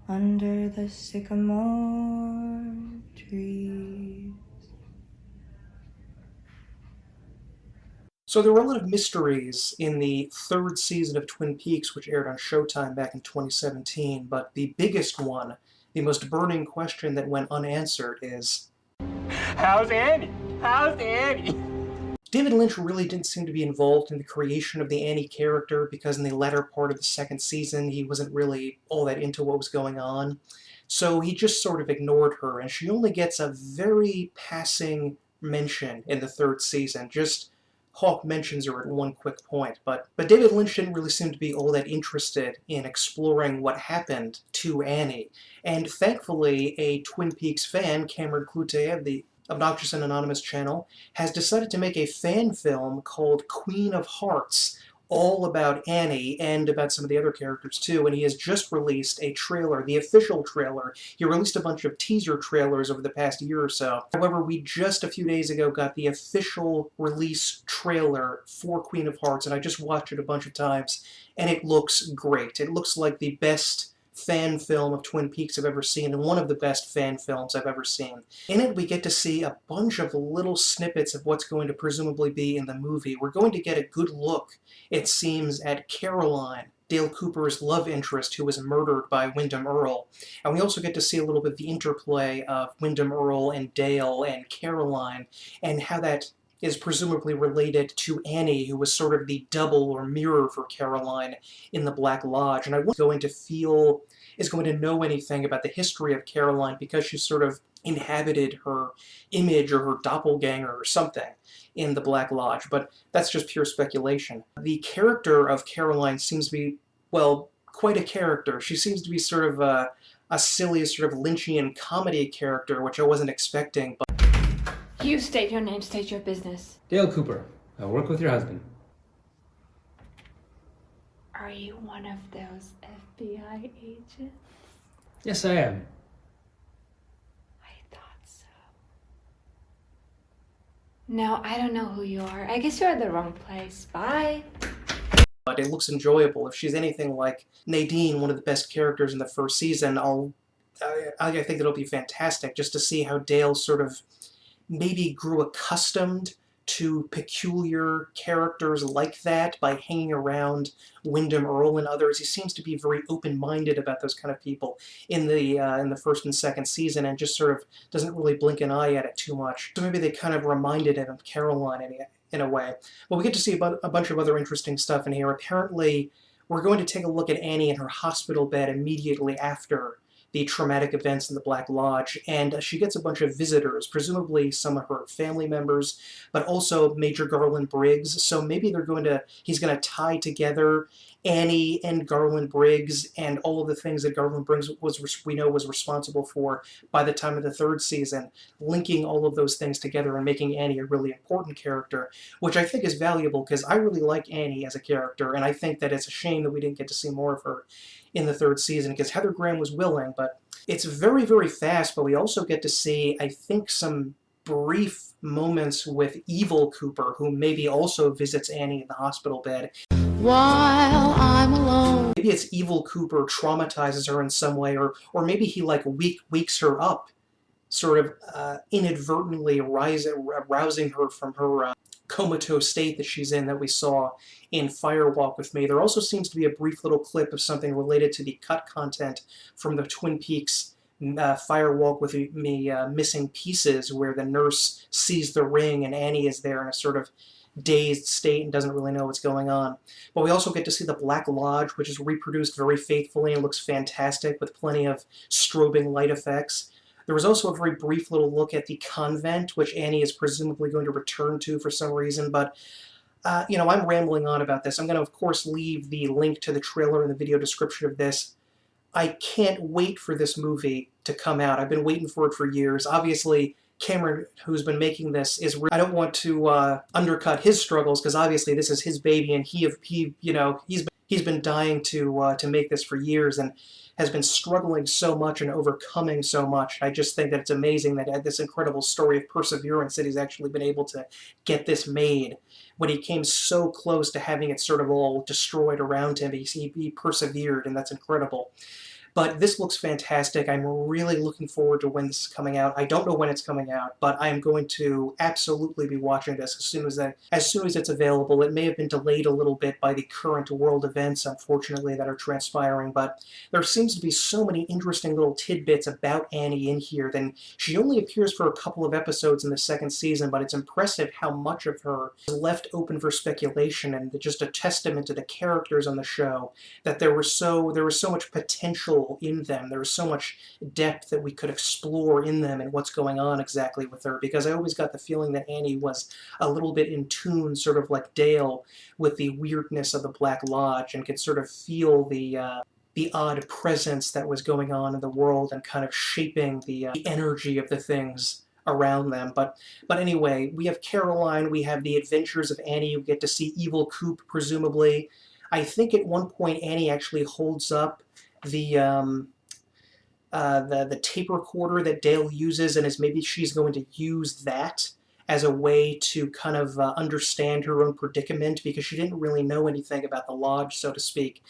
under the sycamore trees. So there were a lot of mysteries in the third season of Twin Peaks, which aired on Showtime back in 2017, but the biggest one, the most burning question that went unanswered is, how's Annie? How's Annie? David Lynch really didn't seem to be involved in the creation of the Annie character because in the latter part of the second season he wasn't really all that into what was going on. So he just sort of ignored her, and she only gets a very passing mention in the third season. Just Hawk mentions her at one quick point, but David Lynch didn't really seem to be all that interested in exploring what happened to Annie. And thankfully, a Twin Peaks fan, Cameron Cloutier of the Obnoxious and Anonymous channel, has decided to make a fan film called Queen of Hearts, all about Annie and about some of the other characters too, and he has just released a trailer, the official trailer. He released a bunch of teaser trailers over the past year or so. However, we just a few days ago got the official release trailer for Queen of Hearts, and I just watched it a bunch of times, and it looks great. It looks like the best fan film of Twin Peaks I've ever seen, and one of the best fan films I've ever seen. In it, we get to see a bunch of little snippets of what's going to presumably be in the movie. We're going to get a good look, it seems, at Caroline, Dale Cooper's love interest, who was murdered by Wyndham Earle. And we also get to see a little bit of the interplay of Wyndham Earle and Dale and Caroline, and how that is presumably related to Annie, who was sort of the double or mirror for Caroline in the Black Lodge. And I wasn't going to know anything about the history of Caroline because she sort of inhabited her image or her doppelganger or something in the Black Lodge, but that's just pure speculation. The character of Caroline seems to be, well, quite a character. She seems to be sort of a silly, sort of Lynchian comedy character, which I wasn't expecting, but You state your name, state your business. Dale Cooper. I work with your husband. Are you one of those FBI agents? Yes, I am. I thought so. No, I don't know who you are. I guess you're at the wrong place. Bye. but it looks enjoyable. If she's anything like Nadine, one of the best characters in the first season, I think it'll be fantastic just to see how Dale sort of maybe grew accustomed to peculiar characters like that by hanging around Wyndham Earle and others. He seems to be very open-minded about those kind of people in the first and second season, and just sort of doesn't really blink an eye at it too much. So maybe they kind of reminded him of Caroline in a way. Well, we get to see a bunch of other interesting stuff in here. Apparently, we're going to take a look at Annie in her hospital bed immediately after the traumatic events in the Black Lodge, and she gets a bunch of visitors, presumably some of her family members, but also Major Garland Briggs. So maybe he's going to tie together Annie and Garland Briggs and all of the things that Garland Briggs we know was responsible for by the time of the third season, linking all of those things together and making Annie a really important character, which I think is valuable because I really like Annie as a character, and I think that it's a shame that we didn't get to see more of her in the third season, because Heather Graham was willing, but it's very, very fast, but we also get to see, I think, some brief moments with Evil Cooper, who maybe also visits Annie in the hospital bed. While I'm alone. Maybe it's Evil Cooper traumatizes her in some way, or maybe he, like, wakes her up, sort of inadvertently rousing her from her comatose state that she's in that we saw in Fire Walk with Me. There also seems to be a brief little clip of something related to the cut content from the Twin Peaks Fire Walk with Me missing pieces, where the nurse sees the ring and Annie is there in a sort of dazed state and doesn't really know what's going on. But we also get to see the Black Lodge, which is reproduced very faithfully and looks fantastic with plenty of strobing light effects. There was also a very brief little look at the convent, which Annie is presumably going to return to for some reason, but I'm rambling on about this. I'm going to, of course, leave the link to the trailer in the video description of this. I can't wait for this movie to come out. I've been waiting for it for years. Obviously, Cameron, who's been making this, I don't want to undercut his struggles, because obviously this is his baby, and he's been dying to make this for years, and has been struggling so much and overcoming so much. I just think that it's amazing that this incredible story of perseverance that he's actually been able to get this made. When he came so close to having it sort of all destroyed around him, he persevered, and that's incredible. But this looks fantastic. I'm really looking forward to when this is coming out. I don't know when it's coming out, but I am going to absolutely be watching this as soon as it's available. It may have been delayed a little bit by the current world events, unfortunately, that are transpiring, but there seems to be so many interesting little tidbits about Annie in here. Then she only appears for a couple of episodes in the second season, but it's impressive how much of her is left open for speculation, and just a testament to the characters on the show that there was so much potential in them. There was so much depth that we could explore in them and what's going on exactly with her, because I always got the feeling that Annie was a little bit in tune, sort of like Dale, with the weirdness of the Black Lodge, and could sort of feel the odd presence that was going on in the world and kind of shaping the energy of the things around them. But anyway, we have Caroline, we have the adventures of Annie, we get to see Evil Coop, presumably. I think at one point Annie actually holds up the tape recorder that Dale uses, and maybe she's going to use that as a way to kind of understand her own predicament, because she didn't really know anything about the lodge, so to speak.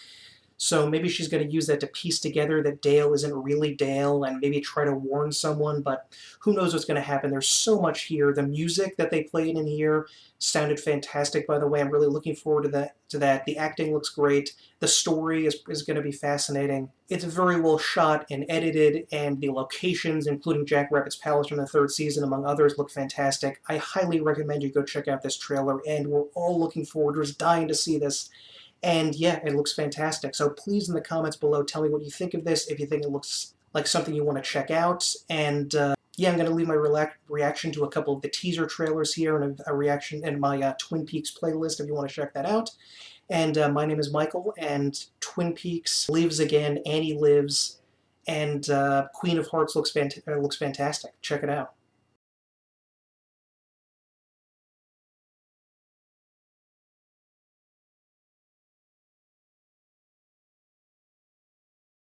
So maybe she's going to use that to piece together that Dale isn't really Dale, and maybe try to warn someone, but who knows what's going to happen. There's so much here. The music that they played in here sounded fantastic, by the way. I'm really looking forward to that. The acting looks great. The story is going to be fascinating. It's very well shot and edited, and the locations, including Jack Rabbit's Palace from the third season, among others, look fantastic. I highly recommend you go check out this trailer, and we're all looking forward. We're just dying to see this. And yeah, it looks fantastic. So please, in the comments below, tell me what you think of this, if you think it looks like something you want to check out. And yeah, I'm going to leave my reaction to a couple of the teaser trailers here, and a reaction in my Twin Peaks playlist if you want to check that out. And my name is Michael, and Twin Peaks lives again, Annie lives, and Queen of Hearts looks fantastic. Check it out.